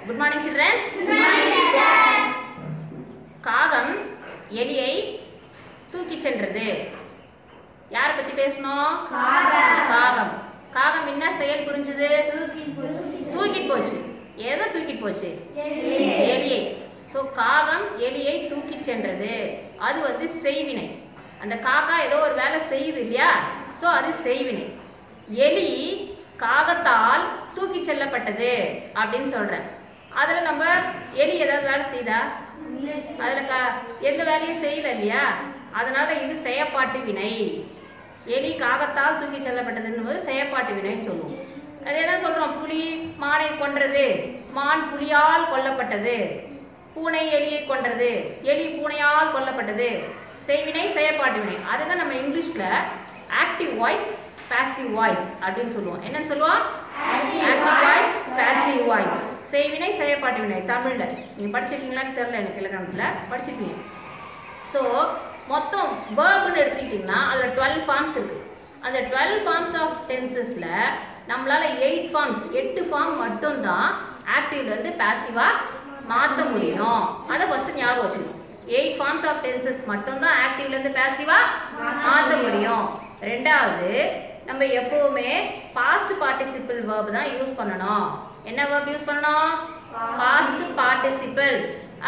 Good morning, children. Good morning, teacher. காகம் எலியை தூக்கி சென்றது. யாரை பத்தி பேசணும்? காகம். காகம் என்ன செயல் புரிஞ்சது? தூக்கிட்டு போச்சு. எதை தூக்கிட்டு போச்சு? எலியை. ஸோ காகம் எலியை தூக்கி சென்றது. அது வந்து செய்வினை. அந்த காக்கா ஏதோ ஒரு வேலை செய்யுது இல்லையா? ஸோ அது செய்வினை. எலி காகத்தால் தூக்கி செல்லப்பட்டது அப்படின்னு சொல்றேன். அதுல நம்ம எலி ஏதாவது வேலை செய்தா? அதுல எந்த வேலையும் செய்யல இல்லையா? அதனால இது செயப்பாட்டு வினை. எலி காகத்தால் தூக்கி செல்லப்பட்டதுன்னு போது செயப்பாட்டு வினைன்னு சொல்லுவோம். அது என்ன சொல்றோம்? புலி மானை கொன்றது, மான் புலியால் கொல்லப்பட்டது, பூனை எலியை கொன்றது, எலி பூனையால் கொல்லப்பட்டது. செய்வினை செயப்பாட்டு வினை. அதுதான் நம்ம இங்கிலீஷ்ல ஆக்டிவ் வாய்ஸ் பாசிவ் வாய்ஸ் அப்படின்னு சொல்லுவோம். என்னன்னு சொல்லுவோம்? Active voice passive voice. செய்வினை செயப்பாட்டு வினை. தமிழ்ல நீங்க படிச்சிருக்கீங்களான்னு தெரியல, எனக்கு இலக்கணத்துல படிச்சிருக்கீங்க. ஸோ மொத்தம் வேர்ப்னு எடுத்துக்கிட்டீங்கன்னா அதுல 12 ஃபார்ம்ஸ் இருக்கு. அந்த 12 ஃபார்ம்ஸ் ஆஃப் டென்சஸ்ல நம்மளால 8 ஃபார்ம்ஸ் 8 ஃபார்ம் மட்டும்தான் ஆக்டிவ்ல இருந்து பாசிவா மாற்ற முடியும். அதை ஃபர்ஸ்ட் ஞாபகம் வச்சுக்கணும். 8 ஃபார்ம்ஸ் ஆஃப் டென்சஸ் மட்டும்தான் ஆக்டிவ்ல இருந்து பாசிவா மாற்ற முடியும். ரெண்டாவது, நம்ம எப்பவுமே பாஸ்ட் பார்ட்டிசிபிள் வேர்ப் தான் யூஸ் பண்ணணும். என்ன வேர்ப் யூஸ் பண்ணணும்? Past participle.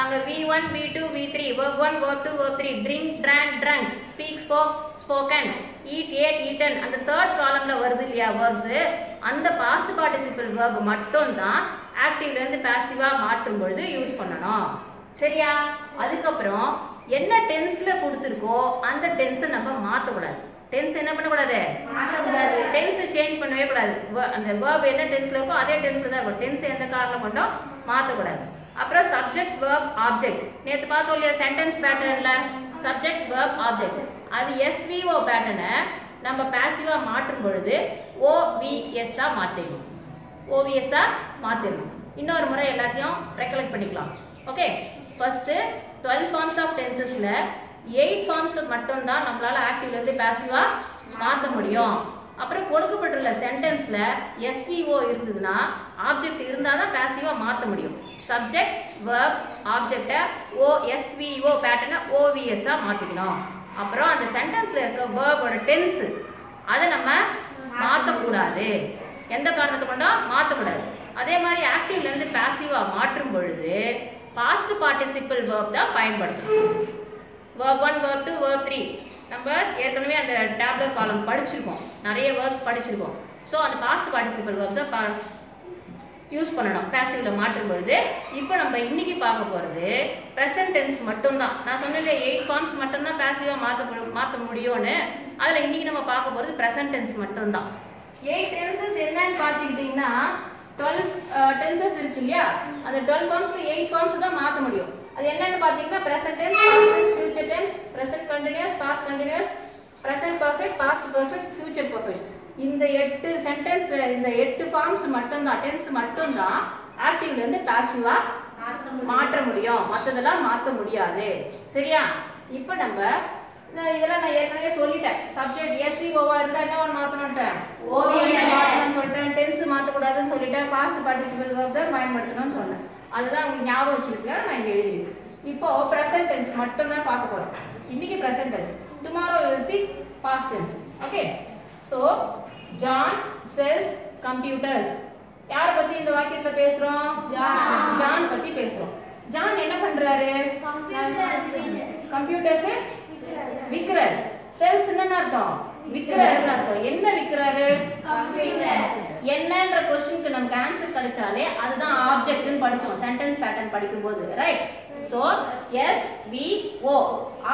அங்க V1 V2 V3 verb 1 verb 2 verb 3 drink drank drunk speak spoke spoken eat ate eaten அந்த third columnல வருது இல்லையா verbs, அந்த past participle verb மட்டும் தான் ஆக்டிவ்ல இருந்து பாசிவா மாற்றும் பொழுது யூஸ் பண்ணணும். சரியா? அதுக்கப்புறம் என்ன டென்ஸ்ல கொடுத்துருக்கோ அந்த டென்ஸை நம்ம மாற்ற கூடாது. டென்ஸ் என்ன பண்ண கூடாது? டென்ஸ் சேஞ்ச் பண்ணவே கூடாது. அந்த verb என்ன டென்ஸ்ல இருக்கோ அதே டென்ஸ்ல தான் இருக்கும். டென்ஸ் எந்த காரணம் கொண்டும் மாற்ற கூடாது. அப்புறம் சப்ஜெக்ட் வெர்ப் ஆப்ஜெக்ட். நேத்து பார்த்தோம் இல்லையா சென்டென்ஸ் பேட்டர்ன்ல சப்ஜெக்ட் வெர்ப் ஆப்ஜெக்ட். அது SVO பேட்டர்னை நம்ம பாசிவா மாற்றும் பொழுது OVS ஆ மாத்திடணும். OVS ஆ மாத்திடணும். இன்னொரு முறை எல்லாத்தையும் ரெக்கலெக்ட் பண்ணிக்கலாம். ஓகே, ஃபர்ஸ்ட் 12 ஃபார்ம்ஸ் ஆஃப் டென்சஸ்ல 8 ஃபார்ம்ஸ் மட்டும் தான் நம்மளால ஆக்டிவ்ல இருந்து பாசிவா மாற்ற முடியும். அப்புறம் கொடுக்கப்பட்டுள்ள சென்டென்ஸ்ல SVO இருந்ததுன்னா ஆப்ஜெக்ட் இருந்தால் தான் பாசிவா மாற்ற முடியும். சப்ஜெக்ட் வெர்ப் ஆப்ஜெக்டை OSVO பேட்டர்னை OVS ஆ மாத்திக்கணும். அப்புறம் அந்த சென்டென்ஸ்ல இருக்க வேர்போட டென்ஸ் அதை நம்ம மாற்றக்கூடாது. எந்த காரணத்தை கொண்டும் மாற்றக்கூடாது. அதே மாதிரி ஆக்டிவ்ல இருந்து பாசிவா மாற்றும் பொழுது பாஸ்ட் பார்ட்டிசிபிள் வேர்ப் தான் பயன்படுத்தணும். verb 1 verb 2 verb 3 நம்ம ஏற்கனவே அந்த டேப்லெட் காலம் படிச்சிருக்கோம், நிறைய வேர்ப்ஸ் படிச்சிருக்கோம். ஸோ அந்த பாஸ்ட் பார்ட்டிசிபிள் வேர்ப்ஸை யூஸ் பண்ணணும் பாசிவ்ல மாற்றும் பொழுது. இப்போ நம்ம இன்னைக்கு பார்க்க போகிறது ப்ரெசன்ட் டென்ஸ் மட்டும்தான். நான் சொன்னேன் 8 ஃபார்ம்ஸ் மட்டும்தான் பாசிவாக மாற்ற முடியும்னு. அதில் இன்னைக்கு நம்ம பார்க்க போகிறது ப்ரெசன்ட் டென்ஸ் மட்டும்தான். 8 டென்சஸ் என்னன்னு பார்த்துக்கிட்டிங்கன்னா 12 டென்சஸ் இருக்கு இல்லையா? அந்த 12 ஃபார்ம்ஸ்ல 8 ஃபார்ம்ஸ் தான் மாற்ற முடியும். அது என்னன்னு பார்த்தீங்கன்னா present tense, past tense, future tense, present continuous, past continuous, present perfect, past perfect, future perfect. இந்த 8 சென்டென்ஸ், இந்த 8 ஃபார்ம்ஸ் மட்டும்தான் டென்ஸ் மட்டும்தான் ஆக்டிவ்ல இருந்து பாசிவா மாற்ற முடியும். மற்றதெல்லாம் மாற்ற முடியாது. சரியா? இப்போ நம்ம இதெல்லாம் நான் ஏற்கனவே சொல்லிட்டேன். சப்ஜெக்ட் SVOவா இருந்தா என்ன மாற்றணும்ட்டேன்? OVS மாற்றணும்னு சொல்லிட்டேன். டென்ஸ் மாற்றக்கூடாதுன்னு சொல்லிட்டேன். பாஸ்ட் பார்ட்டிசிபிள் வேர்ப் தான் பயன்படுத்தணும்னு சொன்னேன். அதுதான் உங்களுக்கு ஞாபகம் வச்சிருக்கேன், நான் இங்கே எழுதிருக்கேன். இப்போ ப்ரெசன்ட் டென்ஸ் மட்டும் தான் பார்க்க போறோம். இன்னைக்கு present tense. Tomorrow we will see past tense. Okay? So John sells computers. யாரை பத்தி இந்த வாக்கியத்துல பேசுறோம்? ஜான் பத்தி பேசுறோம். ஜான் என்ன பண்றாரு? கம்ப்யூட்டர்ஸ் விக்கிறார். செல்ஸ் என்ன அர்த்தம்? விக்கிறார் அர்த்தம். என்ன விக்கிறாரு? கம்ப்யூட்டர். என்னன்ற क्वेश्चनக்கு நமக்கு ஆன்சர் கிடைச்சாலே அதுதான் ஆப்ஜெக்ட்னு படிச்சோம் சென்டென்ஸ் பேட்டர்ன் படிக்கும்போது, ரைட்? சோ SVO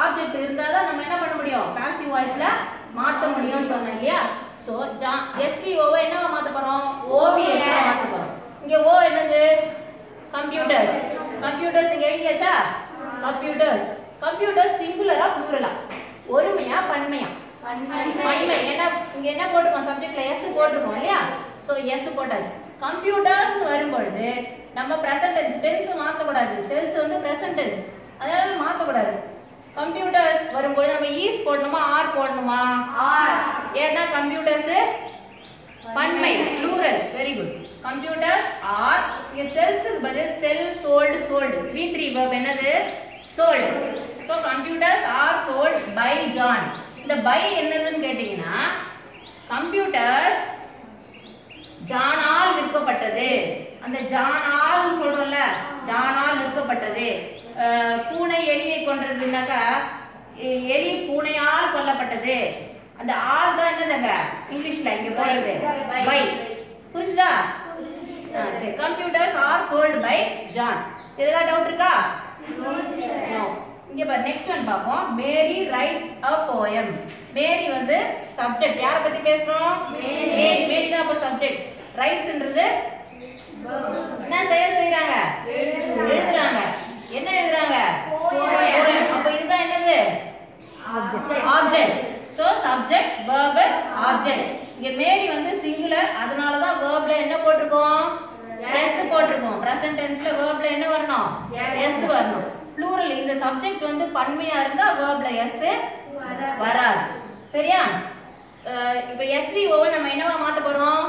ஆப்ஜெக்ட் இருந்தா தான் நம்ம என்ன பண்ண முடியும்? பாசிவ் வாய்ஸ்ல மாத்த முடியும்னு சொன்னேன் இல்லையா? சோ SVO வை என்னவா மாத்த போறோம்? OVS ஆ மாத்த போறோம். இங்க O என்னது? கம்ப்யூட்டர்ஸ். கம்ப்யூட்டர்ஸ் இங்க எழுதியாச்சா? கம்ப்யூட்டர்ஸ். கம்ப்யூட்டர்ஸ் சிங்குலரா ப்ளூரலா? ஒருமையா பன்மையா? பன்மை. ஏன்னா இங்க என்ன போட்டுருக்கோம்? சப்ஜெக்ட்ல S போட்டுருக்கோம் இல்லையா? சோ S போட்டாச்சு. கம்ப்யூட்டர்ஸ் வரும்பொழுது நம்ம பிரசன்ட் டென்ஸ், டென்ஸ் மாத்த கூடாது. செல்ஸ் வந்து பிரசன்ட் டென்ஸ், அதனால மாத்த கூடாது. கம்ப்யூட்டர்ஸ் வரும்போது நம்ம ஈஸ் போடணுமா ஆர் போடணுமா? ஆர். ஏன்னா கம்ப்யூட்டர்ஸ் பன்மை plural. Very good. computers are இங்க cells க்கு பதில் sell sold sold V3 verb என்னது sold. So computers are sold by John. இந்த by என்னதுன்னு கேட்டிங்கன்னா computers ஜானால் விற்கப்பட்டது. அந்த ஜானால் சொல்றோம்ல, ஜானால் விற்கப்பட்டது. பூனை எலியை கொன்றதுனாக்கா எலி பூனையால் கொல்லப்பட்டது. அந்த ஆல் தான் என்னதுங்க இங்கிலீஷ்ல இங்க போறது பை. புரிஞ்சுதா? சரி, computers are sold by John. ஏதாவது டவுட் இருக்கா? நோ. இங்க பாரு, நெக்ஸ்ட் ஒன் பாப்போம். Mary writes a poem. Mary வந்து சப்ஜெக்ட். யாரை பத்தி பேசுறோம்? மேரி. மேரி தான் அப்ப சப்ஜெக்ட். ரைட்ஸ்ன்றது என்ன செயல் செய்றாங்க? எழுதுறாங்க. என்ன எழுதுறாங்க? poem. அப்ப இதுதான் என்னது? Object. So subject verb object. இங்க மேரி வந்து சிங்குலர், அதனால தான் verbல என்ன போட்டுருக்கோம்? s போட்டுருக்கோம். பிரசன்ட் டென்ஸ்ல verbல என்ன வரணும்? s வரணும். ப்ளூரல் இந்த சப்ஜெக்ட் வந்து பன்மையா இருந்தா verbல s வராது. சரியா? இப்போ SVO நம்ம என்னவா மாத்த போறோம்?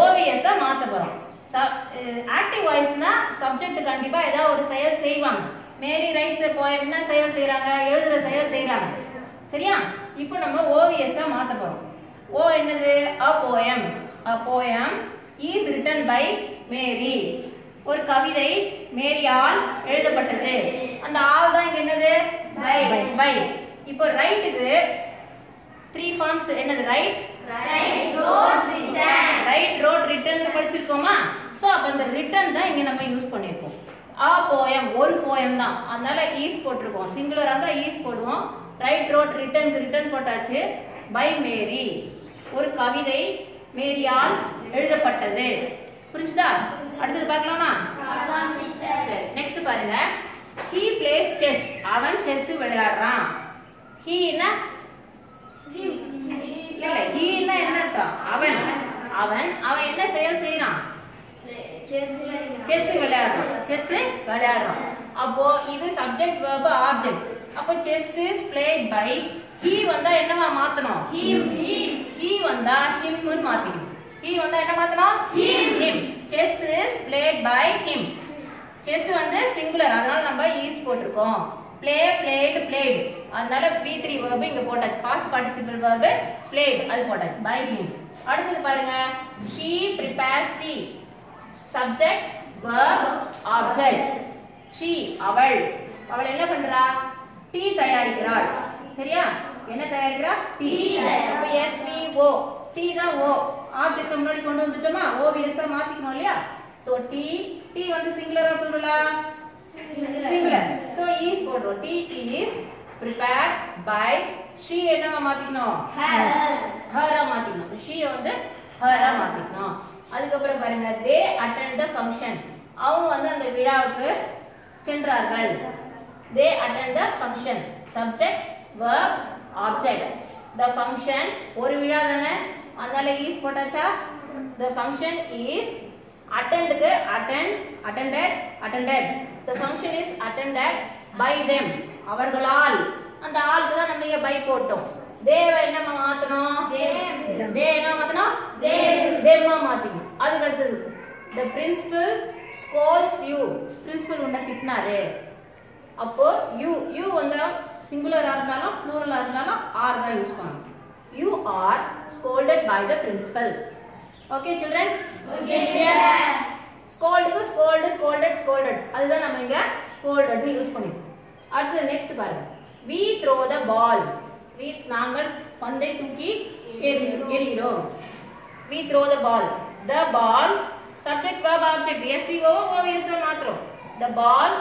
OVS ஆ மாத்த போறோம். ஆக்டிவ் வாய்ஸ்னா சப்ஜெக்ட் கண்டிப்பா ஏதாவது ஒரு செயல் செய்வாங்க. மேரி ரைட்ஸ் a poem என்ன செயல் செய்றாங்க? எழுதுற செயல் செய்றாங்க. சரியா? இப்போ நம்ம OVS ஆ மாத்த போறோம். O என்னது? a poem. A poem is written by Mary. ஒரு கவிதை மேரியால் எழுதப்பட்டது. அந்த ஆல் தான் இங்க என்னது? by. இப்போ ரைட்டுக்கு 3 ஃபார்ம்ஸ் என்னது? ரைட், ரைட், ரோட், ரிட்டன் படிச்சிருக்கோமா? சோ அப்ப அந்த ரிட்டன் தான் இங்க நம்ம யூஸ் பண்ணிருக்கோம். a poem ஒரு poem தான், அதனால ஈஸ் போட்டுருக்கோம். சிங்குலரா தான் ஈஸ் போடுவோம். ரைட், ரோட், ரிட்டன், ரிட்டன் போட்டாச்சு. பை மேரி ஒரு கவிதை மேரியால் எழுதப்பட்டது. புரிஞ்சுதா? அடுத்தது பார்க்கலாமா? நெக்ஸ்ட் பாருங்க. he plays chess. அவன் செஸ் விளையாடுறான். he என்ன? இல்ல, he என்ன அர்த்தம்? அவன். அவன் அவன் என்ன செயல் செய்யறான்? செஸ் விளையாடுறான். செஸ் விளையாடுறான். அப்போ இது சப்ஜெக்ட் verb ஆப்ஜெக்ட். அப்போ chess is played by. he வந்தா என்னவா மாத்தணும்? he வந்தா him ன்னு மாத்திக்கணும். he வந்தா என்ன மாத்தணும்? him. chess is played by him. chess வந்து சிங்குலர், அதனால நம்ம is போட்டுருக்கோம். play, played, played, அதனால V3 verb இங்க போட்டாச்சு. past participle verb played அது போட்டாச்சு. by him. அடுத்தது பாருங்க. she prepares tea. subject verb object. she அவள். அவள் என்ன பண்றா? டீ தயாரிக்கிறாள். சரியா? என்ன தயாரிக்கிறா? டீ. அப்ப SVO டீ தான் O. ஆப்ஜெக்ட் முன்னாடி கொண்டு வந்துட்டோமா? OVS ஆ மாத்திக்கணும் இல்லையா? சோ டீ, டீ வந்து சிங்குலரா ப்ளூரலா? சிங்குலர். சோ is போடுறோம். tea is prepared by. she என்னவா மாத்திக்கணும்? her ஆ மாத்திக்கணும். she வந்து her ஆ மாத்திக்கணும். அதுக்கு அப்புறம் பாருங்க. they attend the function. அவங்க வந்து அந்த விழாவுக்கு சென்றார்கள். they attend the function. subject verb object. the function ஒரு விழா தானே, அதனால is போட்டாச்சா? the function is attend க்கு attend, attended, attended. the function is attended by them. அவர்களால். அந்த ஆளுக்கு தான் நம்ம இங்க by போட்டோம். they என்ன மாத்தணும்? they என்ன மாத்தணும்? them மாத்திக்கணும். அதுக்கு அடுத்தது the principal scolds you. principal உன்னை திட்டினாரு. அப்போ you வந்து சிங்குலரா இருந்தாலும் ப்ளூரலா இருந்தாலும் r தான் யூஸ் பண்ணணும். you are scolded by the principal. okay children? clear? scold க்கு scold, scolded, scolded, அதுதான் நம்ம இங்க scolded னு யூஸ் பண்ணிருக்கோம். அடுத்து நெக்ஸ்ட் பாருங்க. we throw the ball. நாங்கள் பந்தை தூக்கி எறிகிறோம். we throw the ball. the ball subject verb object SVO OVS மாத்திரம். the ball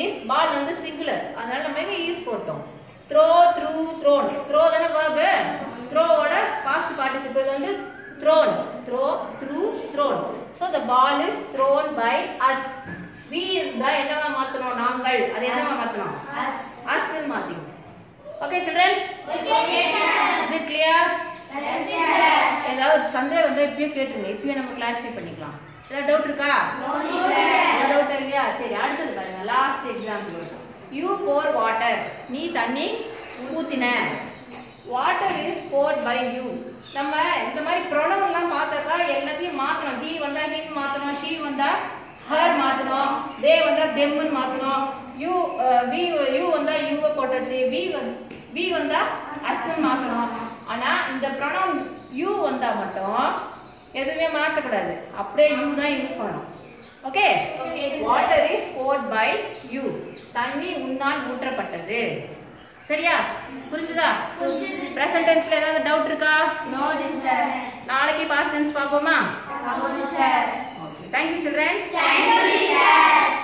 is, ball வந்து சிங்குலர், அதனால நம்ம இங்க is போட்டோம். throw, threw, thrown. throw தான verb. throw ஓட past participle வந்து thrown. throw, threw, thrown. so the ball is thrown by us. we இருந்தா என்னவா மாத்தணும்? நாங்கள். அது என்னவா மாத்தணும்? us ன்னு மாத்திக்கணும். okay children? is it clear? ஏதாவது சந்தேகம் வந்தா இப்பயே கேட்டுருங்க. இப்பயே நம்ம கிளாரிஃபை பண்ணிக்கலாம். ஏதாவது டவுட் இருக்கா? டவுட் இல்லையா? சரி, அடுத்தது பாருங்க. Last example. you pour water. நீ தண்ணி ஊத்தின. Water is poured by you. நம்ம இந்த மாதிரி ப்ரொனவுன்லாம் பார்த்தாக்கா எல்லாத்தையும் மாற்றணும். he வந்தா him மாற்றணும், she வந்தா her மாற்றணும், they வந்தா themன்னு மாற்றணும், you வந்தா youவை போட்டாச்சு, we வந்தா usன்னு மாற்றணும். ஆனால் இந்த ப்ரொனவுன் you வந்தா மட்டும் எதுவுமே மாற்றக்கூடாது, அப்படியே you தான் யூஸ் பண்ணணும். Okay, water is poured by you. தண்ணி உன்னால் ஊற்றப்பட்டது. சரியா? புரிஞ்சுதா? பிரசன்ட் டென்ஸ்ல ஏதாவது டவுட் இருக்கா? No sir. நாளைக்கு பாஸ்ட் டென்ஸ் பாப்போமா? பாப்போம் சார். Okay, thank you children. Thank you teacher.